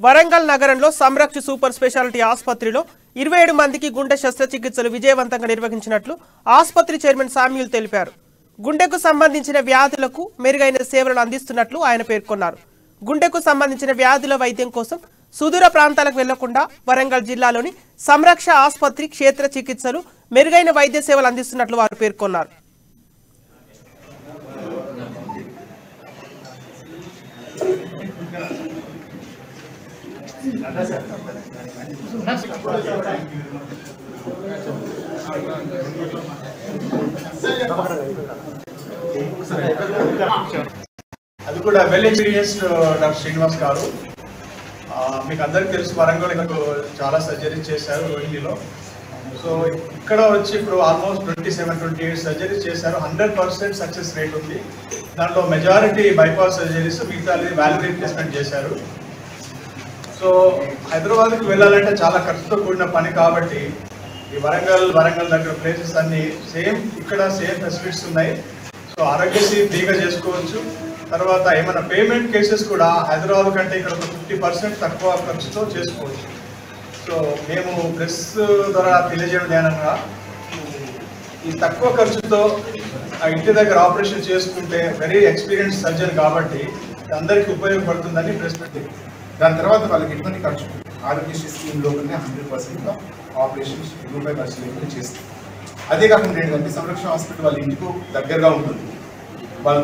వరంగల్ నగరంలో సంరక్ష super speciality ఆసుపత్రిలో 27 మందికి గుండె శస్త్రచికిత్సలు విజయవంతంగా నిర్వహించినట్లు ఆసుపత్రి చైర్మన్ సామ్యూల్ తెలిపారు. గుండెకు సంబంధించిన వ్యాధులకు మెరుగైన సేవలను అందిస్తున్నట్లు ఆయన పేర్కొన్నారు. గుండెకు సంబంధించిన వ్యాధుల వైద్యం కోసం సుదూర ప్రాంతాలకు వెళ్లకుండా వరంగల్ జిల్లాలోని సంరక్ష ఆసుపత్రి క్షేత్ర చికిత్సలు మెరుగైన వైద్య సేవలు అందిస్తున్నట్లు వారు పేర్కొన్నారు. అది కూడా వెల్ ఎక్స్పీరియన్స్డ్ డాక్టర్ శ్రీనివాస్ గారు. మీకు అందరికీ తెలుసు, వరంగల్ చాలా సర్జరీస్ చేశారు రోహిణిలో. సో ఇక్కడ వచ్చి ఇప్పుడు ఆల్మోస్ట్ 27-28 సర్జరీస్ చేశారు. 100% సక్సెస్ రేట్ ఉంది. దాంట్లో మెజారిటీ బైపాస్ సర్జరీస్, మిగతా వాల్వ్ రీప్లేస్మెంట్ చేశారు. సో హైదరాబాద్కి వెళ్ళాలంటే చాలా ఖర్చుతో కూడిన పని కాబట్టి ఈ వరంగల్ దగ్గర ప్లేసెస్ అన్నీ ఇక్కడ సేమ్ ఫెసిలిటీస్ ఉన్నాయి. సో ఆరోగ్యశ్రీ ఫ్రీగా చేసుకోవచ్చు. తర్వాత ఏమైనా పేమెంట్ కేసెస్ కూడా హైదరాబాద్ కంటే ఇక్కడ 50% తక్కువ ఖర్చుతో చేసుకోవచ్చు. సో మేము ప్రెస్ ద్వారా తెలియజేయడం ధ్యానంగా ఈ తక్కువ ఖర్చుతో ఆ ఇంటి దగ్గర ఆపరేషన్ చేసుకుంటే వెరీ ఎక్స్పీరియన్స్ సర్జన్ కాబట్టి అందరికీ ఉపయోగపడుతుందని ప్రెస్ పెట్టి దాని తర్వాత వాళ్ళకి ఎటువంటి ఖర్చు ఆరోగ్యశ్రీ స్కీమ్ లోపలనే 100% ఆపరేషన్స్ రూపాయి ఖర్చు లేకుండా చేస్తారు. అదే కాకుండా ఏంటంటే సంరక్షణ హాస్పిటల్ వాళ్ళ ఇంటికి దగ్గరగా ఉంటుంది. వాళ్ళ